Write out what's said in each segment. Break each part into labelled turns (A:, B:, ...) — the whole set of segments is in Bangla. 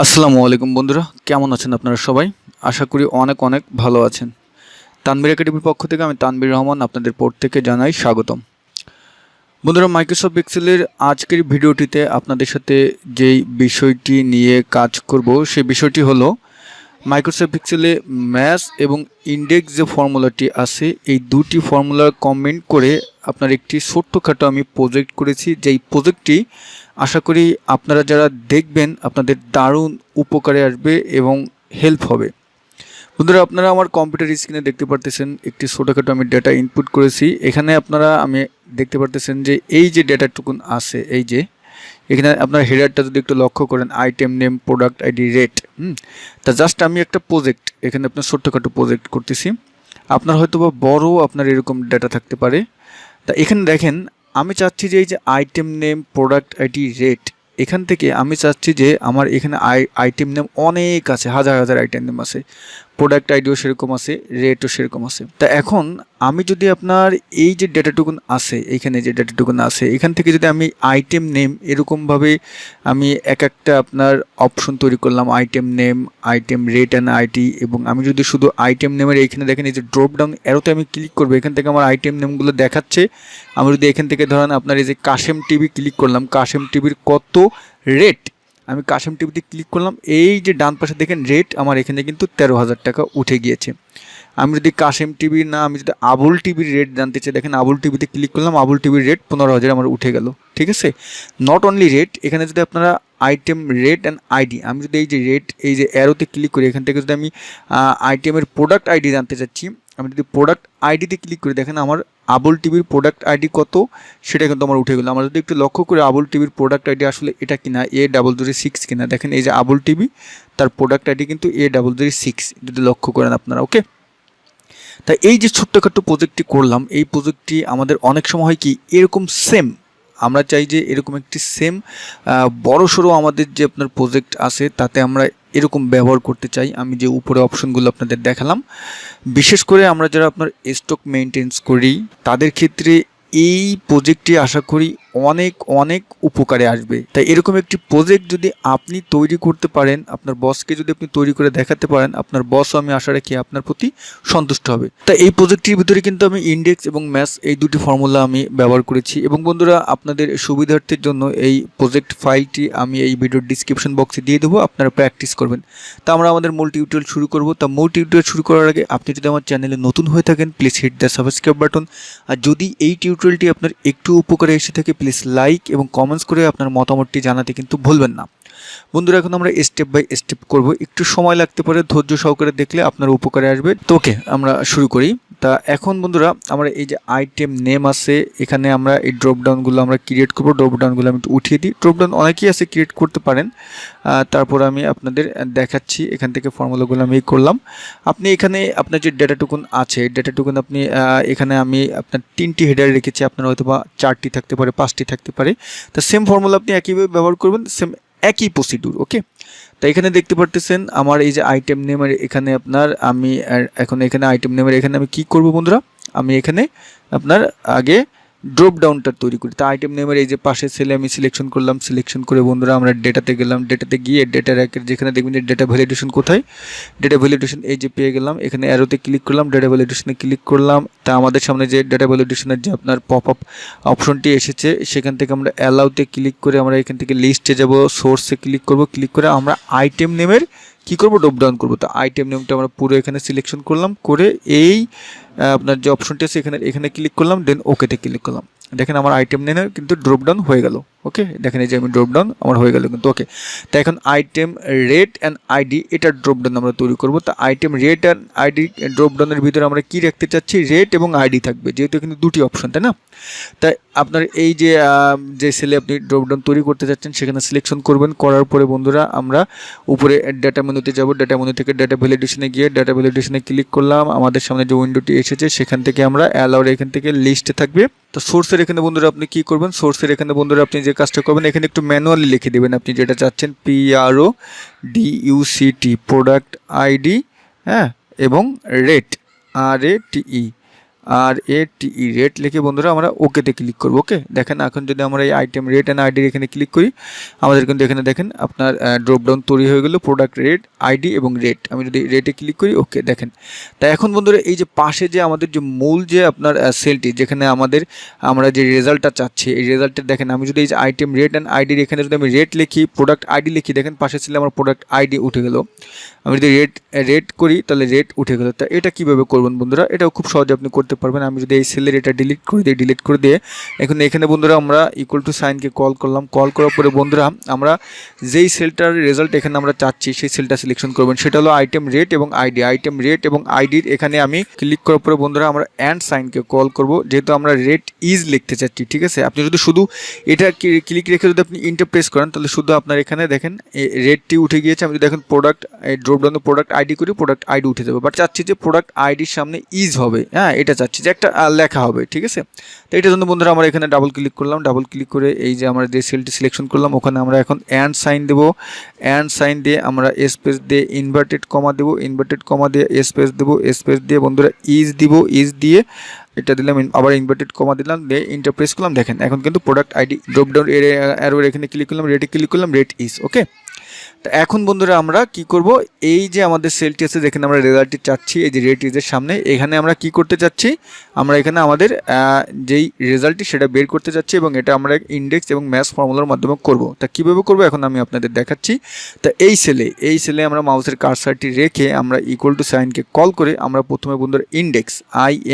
A: আসসালামু আলাইকুম বন্ধুরা, কেমন আছেন আপনারা সবাই? আশা করি অনেক অনেক ভালো আছেন। তানভীর একাডেমির পক্ষ থেকে আমি তানভীর রহমান আপনাদের প্রত্যেককে জানাই স্বাগতম। বন্ধুরা, মাইক্রোসফট এক্সেলের আজকের ভিডিওটিতে আপনাদের সাথে যেই বিষয়টি নিয়ে কাজ করব সেই বিষয়টি হলো মাইক্রোসফট এক্সেলে ম্যাথ এবং ইন্ডেক্স যে ফর্মুলাটি আছে এই দুটি ফর্মুলা কম্বাইন করে আপনার একটি ছোট্টখাটো আমি প্রজেক্ট করেছি। যেই প্রজেক্টটি আশা করি আপনারা যারা দেখবেন আপনাদের দারুণ উপকারে আসবে এবং হেল্প হবে। বন্ধুরা, আপনারা আমার কম্পিউটার স্ক্রিনে দেখতে পারতেছেন একটি ছোটোখাটো আমি ডেটা ইনপুট করেছি। এখানে আপনারা আমি দেখতে পারতেছেন যে এই যে ডেটাটুকুন আছে, এই যে এখানে আপনার হেডারটা যদি একটু লক্ষ্য করেন, item name, product ID, rate. তা জাস্ট আমি একটা প্রজেক্ট এখানে আপনার ছোট্টখাটো প্রজেক্ট করতেছি। আপনার হয়তো বা বড় আপনার এরকম ডেটা থাকতে পারে। তা এখানে দেখেন, আমি চাচ্ছি যে এই যে item name, product ID, rate, এখান থেকে আমি চাচ্ছি যে আমার এখানে আইটেম নেম অনেক আছে, হাজার হাজার আইটেম নেম আছে, প্রোডাক্ট আইডিও সেরকম আছে, রেটও সেরকম আছে। তা এখন আমি যদি আপনার এই যে ডেটাটুকুন আছে, এইখানে যে ডেটাটুকুন আছে এখান থেকে যদি আমি আইটেম নেম এরকমভাবে আমি এক একটা আপনার অপশন তৈরি করলাম, item name, item rate and ID, এবং আমি যদি শুধু আইটেম নেমের এইখানে দেখেন এই যে ড্রপ ডাউন অ্যারোতে আমি ক্লিক করবো, এখান থেকে আমার আইটেম নেমগুলো দেখাচ্ছে। আমি যদি এখান থেকে ধরেন আপনার এই যে কাশেম টিভি ক্লিক করলাম, কাশেম টিভির কত রেট, আমি কাশেম টিভিতে ক্লিক করলাম, এই যে ডান পাশে দেখেন রেট আমার এখানে কিন্তু 13,000 টাকা উঠে গিয়েছে। আমি যদি কাশেম টিভি না, আমি যদি আবুল টিভির রেট জানতে চাই, দেখেন আবুল টিভিতে ক্লিক করলাম, আবুল টিভির রেট 15,000 আমার উঠে গেল। ঠিক আছে, নট অনলি রেট, এখানে যদি আপনারা আইটেম রেট অ্যান্ড আইডি, আমি যদি এই যে রেট এই যে অ্যারোতে ক্লিক করি, এখান থেকে যদি আমি আইটেমের প্রোডাক্ট আইডি জানতে চাচ্ছি, আমি যদি প্রোডাক্ট আইডিতে ক্লিক করি, দেখেন আমার আবুল টিভির প্রোডাক্ট আইডি কত সেটা কিন্তু আমার উঠে গেলো। আমরা যদি একটু লক্ষ্য করি আবুল টিভির প্রোডাক্ট আইডি আসলে এটা কিনা A0006 কিনা, দেখেন এই যে আবুল টিভি তার প্রোডাক্ট আইডি কিন্তু A0006, যদি লক্ষ্য করেন আপনারা। ওকে, তা এই যে ছোট্টখাট্টো প্রজেক্টটি করলাম, এই প্রজেক্টটি আমাদের অনেক সময় হয় কি এরকম সেম, আমরা চাই যে এরকম একটি সেম বড়সড় আমাদের যে আপনার প্রজেক্ট আছে তাতে আমরা এরকম ব্যবহার করতে চাই। আমি যে উপরে অপশনগুলো আপনাদের দেখালাম, বিশেষ করে আমরা যারা আপনার স্টক মেনটেন্স করি তাদের ক্ষেত্রে এই প্রজেক্টটি আশা করি অনেক অনেক উপকারে আসবে। তাই এরকম একটি প্রজেক্ট যদি আপনি তৈরি করতে পারেন, আপনার বসকে যদি আপনি তৈরি করে দেখাতে পারেন, আপনার বসও আমি আশা রাখি আপনার প্রতি সন্তুষ্ট হবে। তাই এই প্রজেক্টটির ভিতরে কিন্তু আমি ইন্ডেক্স এবং ম্যাথ এই দুটি ফর্মুলা আমি ব্যবহার করেছি। এবং বন্ধুরা, আপনাদের সুবিধার্থের জন্য এই প্রজেক্ট ফাইলটি আমি এই ভিডিওর ডিসক্রিপশন বক্সে দিয়ে দেবো, আপনারা প্র্যাকটিস করবেন। তা আমরা আমাদের মূল টিউটোরিয়াল শুরু করব। তা মূল টিউটোরিয়াল শুরু করার আগে আপনি যদি আমার চ্যানেলে নতুন হয়ে থাকেন, please hit the subscribe button. আর যদি এই টিউটোরিয়ালটি আপনার একটু উপকারে এসে থাকে, প্লিজ লাইক এবং কমেন্টস করে আপনার মতামতটি জানাতে কিন্তু ভুলবেন না। বন্ধুরা, এখন আমরা স্টেপ বাই স্টেপ করব, একটু সময় লাগতে পারে, ধৈর্য সহকারে দেখলে আপনার উপকারে আসবে। তো ওকে, আমরা শুরু করি। তা এখন বন্ধুরা, আমরা এই যে আইটেম নেম আছে এখানে আমরা এই ড্রপডাউনগুলো আমরা ক্রিয়েট করব। ড্রপডাউনগুলো আমি উঠিয়ে দিই, ড্রপডাউন অনেকেই আছে ক্রিয়েট করতে পারেন। তারপর আমি আপনাদের দেখাচ্ছি, এখান থেকে ফর্মুলাগুলো আমি করলাম। আপনি এখানে আপনার যে ডেটাটুকুন আছে, ডেটাটুকুন আপনি এখানে আমি আপনার 3টি হেডার রেখেছি, আপনার হয়তো বা 4টি থাকতে পারে, 5টি থাকতে পারে। তা সেম ফর্মুলা আপনি একইভাবে ব্যবহার করবেন, সেম একই প্রসিডিউর। ওকে, তো এখানে দেখতে পারতেছেন আমার এই যে আইটেম নেমের এখানে আপনার আমি এখন এখানে আইটেম নেমের এখানে আমি কি করব বন্ধুরা, আমি এখানে আপনার আগে ড্রপ ডাউনটা তৈরি করি। তা আইটেম নেমের এই যে পাশে সেলে আমি সিলেকশন করলাম, সিলেকশন করে বন্ধুরা আমরা ডেটাতে গেলাম, ডেটাতে গিয়ে ডেটা র্যাকের যেখানে দেখবেন যে ডেটা ভ্যালিডেশন কোথায়, ডেটা ভ্যালিডেশন এই যে পেয়ে গেলাম, এখানে অ্যারোতে ক্লিক করলাম, ডেটা ভ্যালিডেশনে ক্লিক করলাম। তা আমাদের সামনে যে ডেটা ভ্যালিডেশনের যে আপনার পপ আপ অপশনটি এসেছে, সেখান থেকে আমরা অ্যালাউতে ক্লিক করে আমরা এখান থেকে লিস্টে যাব, সোর্সে ক্লিক করব, ক্লিক করে আমরা আইটেম নেমের কী করবো, ড্রপ ডাউন করবো। তো আইটেম নেমটা আমরা পুরো এখানে সিলেকশন করলাম, করে এই আপনার যে অপশনটি আছে এখানে ক্লিক করলাম, দেন ওকেতে ক্লিক করলাম। দেখেন আমার আইটেম নেমের কিন্তু ড্রপ ডাউন হয়ে গেল। ওকে, দেখেন এই যে আমি ড্রপ ডাউন আমার হয়ে গেল কিন্তু। ওকে, তো এখন আইটেম রেট অ্যান্ড আইডি এটার ড্রপ ডাউন আমরা তৈরি করবো। তো item rate and ID drop ডাউনের ভিতরে আমরা কী রাখতে চাচ্ছি, রেট এবং আইডি থাকবে, যেহেতু কিন্তু দুটি অপশন, তাই না? তাই আপনার এই যে সেলে আপনি ড্রপ ডাউন তৈরি করতে চাচ্ছেন সেখানে সিলেকশন করবেন, করার পরে বন্ধুরা আমরা উপরে ডেটা মেনুতে যাব, ডেটা মেনু থেকে ডেটা ভ্যালিডেশনে গিয়ে ডেটা ভ্যালিডেশনে ক্লিক করলাম। আমাদের সামনে যে উইন্ডোটি এসেছে সেখান থেকে আমরা অ্যালাউড এখান থেকে লিস্টে থাকবে। তো সোর্সের এখানে বন্ধুরা আপনি কি করবেন, সোর্সের এখানে বন্ধুরা আপনি যে কাজটা করবেন, এখানে একটু ম্যানুয়ালি লিখে দেবেন আপনি যেটা চাচ্ছেন, PRODUCT প্রোডাক্ট আইডি, হ্যাঁ, এবং রেট RATE, RATE রেট লিখে বন্ধুরা আমরা ওকেতে ক্লিক করব। ওকে, দেখেন এখন যদি আমরা এই আইটেম রেট অ্যান্ড আইডির এখানে ক্লিক করি, আমাদের কিন্তু এখানে দেখেন আপনার ড্রপডাউন তৈরি হয়ে গেল, প্রোডাক্ট রেট, আইডি এবং রেট। আমি যদি রেটে ক্লিক করি, ওকে দেখেন। তা এখন বন্ধুরা এই যে পাশে যে আমাদের যে মূল যে আপনার সেলটি, যেখানে আমরা যে রেজাল্টটা চাচ্ছি, এই রেজাল্টের দেখেন আমি যদি এই যে আইটেম রেট অ্যান্ড আইডির এখানে যদি আমি রেট লিখি, প্রোডাক্ট আইডি লিখি, দেখেন পাশে ছিল আমার প্রোডাক্ট আইডি উঠে গেল। আমি যদি রেট করি তাহলে রেট উঠে গেল। তা এটা কীভাবে করবেন বন্ধুরা, এটাও খুব সহজে আপনি করতে পারবেন। আমি যদি এই সেলের এটা ডিলিট করে দিয়ে এখন এখানে বন্ধুরা আমরা ইকুয়াল টু সাইনকে কল করলাম। কল করার পরে বন্ধুরা আমরা যেই সেলটার রেজাল্ট এখানে আমরা চাচ্ছি সেই সেলটা সিলেকশন করবেন, সেটা হলো আইটেম রেট এবং আইডি। আইটেম রেট এবং আইডির এখানে আমি ক্লিক করার পরে বন্ধুরা আমরা অ্যান্ড সাইনকে কল করব, যেহেতু আমরা রেট ইজ লিখতে চাচ্ছি। ঠিক আছে, আপনি যদি শুধু এটা ক্লিক রেখে যদি আপনি ইন্টার প্রেস করেন তাহলে শুধু আপনার এখানে দেখেন রেটটি উঠে গিয়েছে। আমি যদি দেখেন প্রোডাক্ট ড্রপডাউন প্রোডাক্ট আইডি করি, প্রোডাক্ট আইডি উঠে যাবে, বাট চাচ্ছি যে প্রোডাক্ট আইডির সামনে ইজ হবে। হ্যাঁ, এটা চাচ্ছি যে একটা লেখা হবে। ঠিক আছে, তো এটার জন্য বন্ধুরা আমরা এখানে ডাবল ক্লিক করলাম। ডাবল ক্লিক করে এই যে আমরা যে সেলটি সিলেকশন করলাম ওখানে আমরা এখন অ্যান্ড সাইন দেবো। অ্যান্ড সাইন দিয়ে আমরা স্পেস দিয়ে ইনভার্টেড কমা দেবো, ইনভার্টেড কমা দিয়ে স্পেস দেবো, স্পেস দিয়ে বন্ধুরা ইজ দিব, ইজ দিয়ে এটা দিলাম, আবার ইনভার্টেড কমা দিলাম, দিয়ে ইন্টার প্রেস করলাম। দেখেন এখন কিন্তু প্রোডাক্ট আইডি ড্রপডাউন অ্যারোর এখানে ক্লিক করলাম, রেটে ক্লিক করলাম, রেট ইজ। ওকে, তো এখন বন্ধুরা আমরা কি করব, এই যে আমাদের সেলটি আছে যেখানে আমরা রেজাল্টটি চাচ্ছি, এই যে রেট ইজের সামনে, এখানে আমরা কি করতে চাচ্ছি, আমরা এখানে আমাদের যেই রেজাল্টটি সেটা বের করতে চাচ্ছি এবং এটা আমরা ইন্ডেক্স এবং ম্যাথ ফর্মুলার মাধ্যমে করব। তা কীভাবে করব এখন আমি আপনাদের দেখাচ্ছি। তা এই সেলে আমরা মাউসের কার্সারটি রেখে আমরা ইকুয়াল টু সাইনকে কল করে আমরা প্রথমে বন্ধুরা ইন্ডেক্স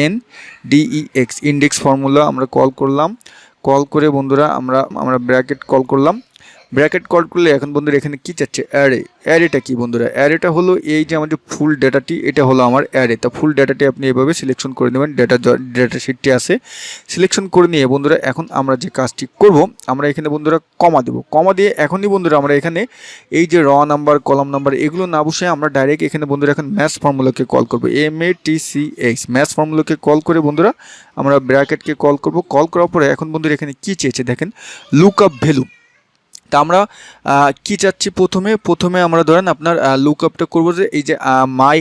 A: INDEX ইন্ডেক্স ফর্মুলা আমরা কল করলাম। কল করে বন্ধুরা আমরা ব্র্যাকেট কল করলাম। ব্র্যাকেট কল করলে এখন বন্ধুরা এখানে কি চাচ্ছে, অ্যারেটা কি বন্ধুরা, অ্যারেটা হলো এই যে আমার যে ফুল ডেটাটি, এটা হলো আমার অ্যারে। তা ফুল ডেটাটি আপনি এভাবে সিলেকশন করে নেবেন, ডেটা শিটটি আছে, সিলেকশন করে নিয়ে বন্ধুরা এখন আমরা যে কাজটি করব, আমরা এখানে বন্ধুরা কমা দেবো। কমা দিয়ে এখনই বন্ধুরা আমরা এখানে এই যে র নাম্বার, কলাম নাম্বার এগুলো না বসে আমরা ডাইরেক্ট এখানে বন্ধুরা এখন ম্যাথ ফর্মুলাকে কল করবো, MATCH ম্যাথ ফর্মুলাকে কল করে বন্ধুরা আমরা ব্র্যাকেটকে কল করব। কল করার পরে এখন বন্ধুরা এখানে কি চেয়েছে দেখেন, লুক আপ ভ্যালু। তা আমরা কি চাচ্ছি, প্রথমে আমরা ধরেন আপনার লুক আপটা করবো যে এই যে মাই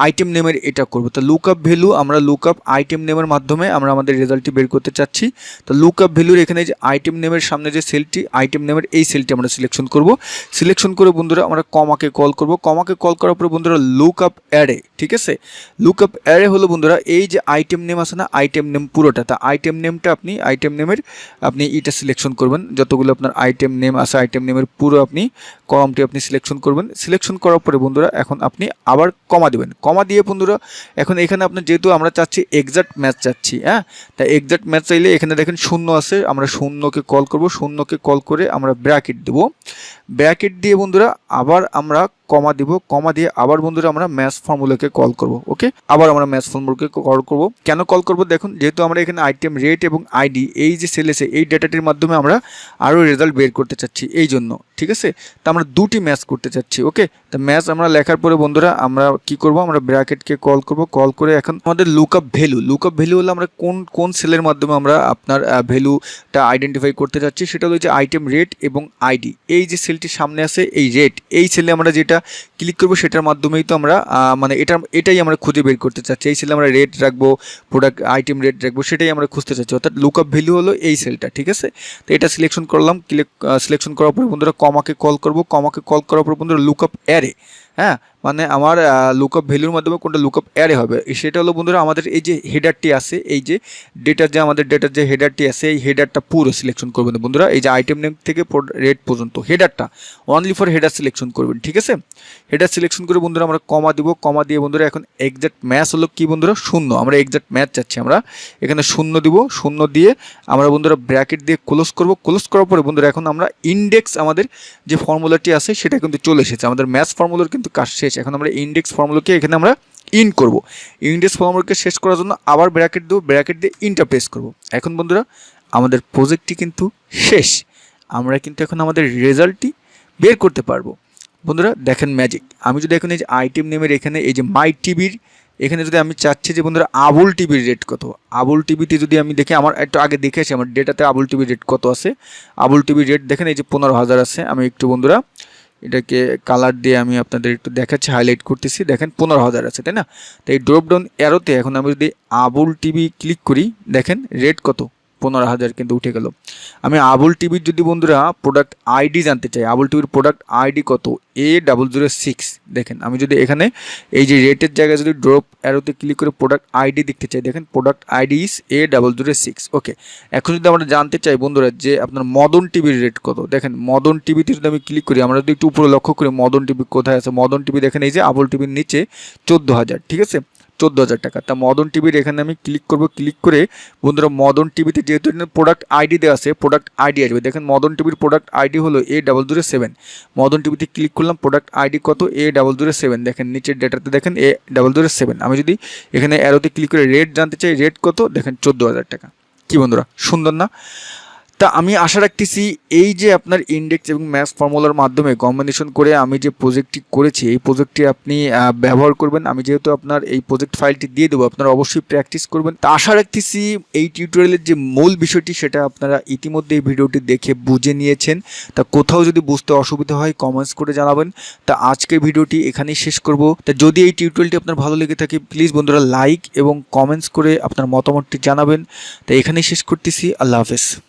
A: আইটেম নেমের এটা করবো। তো লুক আপ ভ্যালু আমরা লুক আপ আইটেম নেমের মাধ্যমে আমরা আমাদের রেজাল্টটি বের করতে চাচ্ছি। তো লুক আপ ভ্যালুর এখানে যে আইটেম নেমের সামনে যে সেলটি, আইটেম নেমের এই সেলটি আমরা সিলেকশন করব। সিলেকশন করে বন্ধুরা আমরা কমাকে কল করব। কমাকে কল করার পরে বন্ধুরা লুক আপ অ্যারে। ঠিক আছে, লুক আপ অ্যারে হলো বন্ধুরা এই যে আইটেম নেম আছে না, আইটেম নেম পুরোটা। তা আইটেম নেমটা আইটেম নেমের এটা সিলেকশন করবেন, যতগুলো আপনার আইটেম নেম আছে আইটেম নেমের পুরো আপনি কলামটি আপনি সিলেকশন করবেন। সিলেকশন করার পরে বন্ধুরা এখন আপনি আবার কমা দেবেন। কমা দিয়ে বন্ধুরা এখন এখানে আপনার যেহেতু আমরা চাচ্ছি এক্সাক্ট ম্যাচ চাচ্ছি, হ্যাঁ, তাই এক্সাক্ট ম্যাচ চাইলে এখানে দেখেন শূন্য আছে, আমরা শূন্যকে কল করব। শূন্যকে কল করে আমরা ব্র্যাকেট দেব। ব্র্যাকেট দিয়ে বন্ধুরা আবার আমরা কমা দিব। কমা দিয়ে আবার বন্ধুরা আমরা ম্যাথ ফর্মুলাকে কল করব। ওকে, আবার আমরা ম্যাথ ফর্মুলাকে কল করব। কেন কল করব দেখুন, যেহেতু আমরা এখানে আইটেম রেট এবং আইডি এই যে সেল আছে এই ডেটাটির মাধ্যমে আমরা আরও রেজাল্ট বের করতে চাচ্ছি এই জন্য। ঠিক আছে, তা আমরা দুটি ম্যাচ করতে চাচ্ছি। ওকে, তো ম্যাচ আমরা লেখার পরে বন্ধুরা আমরা কি করব, আমরা ব্র্যাকেটকে কল করব। কল করে এখন আমাদের লুক আপ ভ্যালু হলো আমরা কোন সেলের মাধ্যমে আমরা আপনার ভ্যালুটা আইডেন্টিফাই করতে চাচ্ছি, সেটা হলো যে আইটেম রেট এবং আইডি। এই যে সেলটির সামনে আছে এই রেট, এই সেলে আমরা যেটা ক্লিক করবো সেটার মাধ্যমেই তো আমরা এটাই আমরা খুঁজে বের করতে চাচ্ছি। এই সেলে আমরা রেট রাখবো, প্রোডাক্ট আইটেম রেট রাখবো, সেটাই আমরা খুঁজতে চাচ্ছি। অর্থাৎ লুক আপ ভ্যালু হলো এই সেলটা। ঠিক আছে, তো এটা সিলেকশন করলাম। সিলেকশন করার পরে বন্ধুরা কমাকে কল করব। কমাকে কল করার পরে বন্ধুরা লুক আপ অ্যারে, হ্যাঁ, মানে আমার লুক আপ ভ্যালুর মাধ্যমে কোনটা লুক আপ অ্যারে হবে সেটা হলো বন্ধুরা আমাদের এই যে হেডারটি আছে, এই যে আমাদের ডেটার যে হেডারটি আছে এই হেডারটা পুরো সিলেকশন করবেন বন্ধুরা। এই যে আইটেম নেম থেকে রেট পর্যন্ত হেডারটা অনলি ফর হেডার সিলেকশন করবেন। ঠিক আছে, হেডার সিলেকশন করে বন্ধুরা আমরা কমা দিব। কমা দিয়ে বন্ধুরা এখন এক্সাক্ট ম্যাচ হলো কি বন্ধুরা, শূন্য। আমরা এক্সাক্ট ম্যাচ চাচ্ছি, আমরা এখানে শূন্য দিব। শূন্য দিয়ে আমরা বন্ধুরা ব্র্যাকেট দিয়ে ক্লোজ করব। ক্লোজ করার পরে বন্ধুরা এখন আমরা ইন্ডেক্স আমাদের যে ফর্মুলাটি আছে সেটা কিন্তু চলে এসেছে। আমাদের ম্যাথ ফর্মুলার কিন্তু কাজ শেষ। এখন আমরা ইন্ডেক্স ফর্মুলাকে এখানে আমরা ইন করব। ইন্ডেক্স ফর্মুলাকে শেষ করার জন্য আবার ব্র্যাকেট দেবো। ব্র্যাকেট দিয়ে ইন্টার প্রেস করব। এখন বন্ধুরা আমাদের প্রজেক্টটি কিন্তু শেষ। আমরা কিন্তু এখন আমাদের রেজাল্টটি বের করতে পারবো। বন্ধুরা দেখেন ম্যাজিক। আমি যদি এখন এই যে আইটেম নেমের এখানে এই যে মাই টিভির এখানে যদি আমি চাচ্ছি যে বন্ধুরা আবুল টিভির রেট কত, আবুল টিভিতে যদি আমি দেখি, আমার একটু আগে দেখে আসি আমার ডেটাতে আবুল টিভির রেট কত আছে। আবুল টিভির রেট দেখেন এই যে 15,000 আছে। আমি একটু বন্ধুরা এটাকে কালার দিয়ে আমি আপনাদের একটু দেখাচ্ছি, হাইলাইট করতেছি। দেখেন 15,000 আছে, তাই না? তো এই ড্রপ ডাউন অ্যারোতে এখন আমি যদি আবুল টিভি ক্লিক করি, দেখেন রেট কত, 15,000 কিন্তু উঠে গেল। আমি আবুল টিভির যদি বন্ধুরা প্রোডাক্ট আইডি জানতে চাই, আবুল টিভির প্রোডাক্ট আইডি কত, A006। দেখেন আমি যদি এখানে এই যে রেটের জায়গায় যদি ড্রপ অ্যারোতে ক্লিক করে প্রোডাক্ট আইডি দেখতে চাই, দেখেন প্রোডাক্ট আইডি ইস A006। ওকে, এখন যদি আমরা জানতে চাই বন্ধুরা যে আপনার মদন টিভির রেট কত, দেখেন মদন টিভিতে যদি আমি ক্লিক করি, আমরা যদি একটু উপরে লক্ষ্য করি মদন টিভি কোথায় আছে, মদন টিভি দেখেন এই যে আবুল টিভির নিচে 14,000, ঠিক আছে, 14,000 টাকা। তা মদন টিভির এখানে আমি ক্লিক করব, ক্লিক করে বন্ধুরা মদন টিভিতে যেহেতু প্রোডাক্ট আইডি দেওয়া আছে, প্রোডাক্ট আইডি আসবে। দেখেন মদন টিভির প্রোডাক্ট আইডি হলো A007। মদন টিভিতে ক্লিক করলাম, প্রোডাক্ট আইডি কত, A007। দেখেন নিচের ডেটাতে দেখেন A007। আমি যদি এখানে অ্যারোতে ক্লিক করে রেট জানতে চাই, রেট কত, দেখেন 14,000 টাকা। কি বন্ধুরা, সুন্দর না? তা আমি আশা রাখতেছি এই যে আপনার ইন্ডেক্স এবং ম্যাথস ফর্মুলার মাধ্যমে কম্বিনেশন করে আমি যে প্রজেক্টটি করেছি, এই প্রজেক্টটি আপনি ব্যবহার করবেন। আমি যেহেতু আপনার এই প্রজেক্ট ফাইলটি দিয়ে দেবো, আপনারা অবশ্যই প্র্যাকটিস করবেন। তা আশা রাখতেছি এই টিউটোরিয়ালের যে মূল বিষয়টি সেটা আপনারা ইতিমধ্যে এই ভিডিওটি দেখে বুঝে নিয়েছেন। তা কোথাও যদি বুঝতে অসুবিধা হয় কমেন্টস করে জানাবেন। তা আজকের ভিডিওটি এখানেই শেষ করব। তা যদি এই টিউটোরিয়ালটি আপনার ভালো লেগে থাকে প্লিজ বন্ধুরা লাইক এবং কমেন্টস করে আপনার মতামতটি জানাবেন। তা এখানেই শেষ করতেছি। আল্লাহ হাফেজ।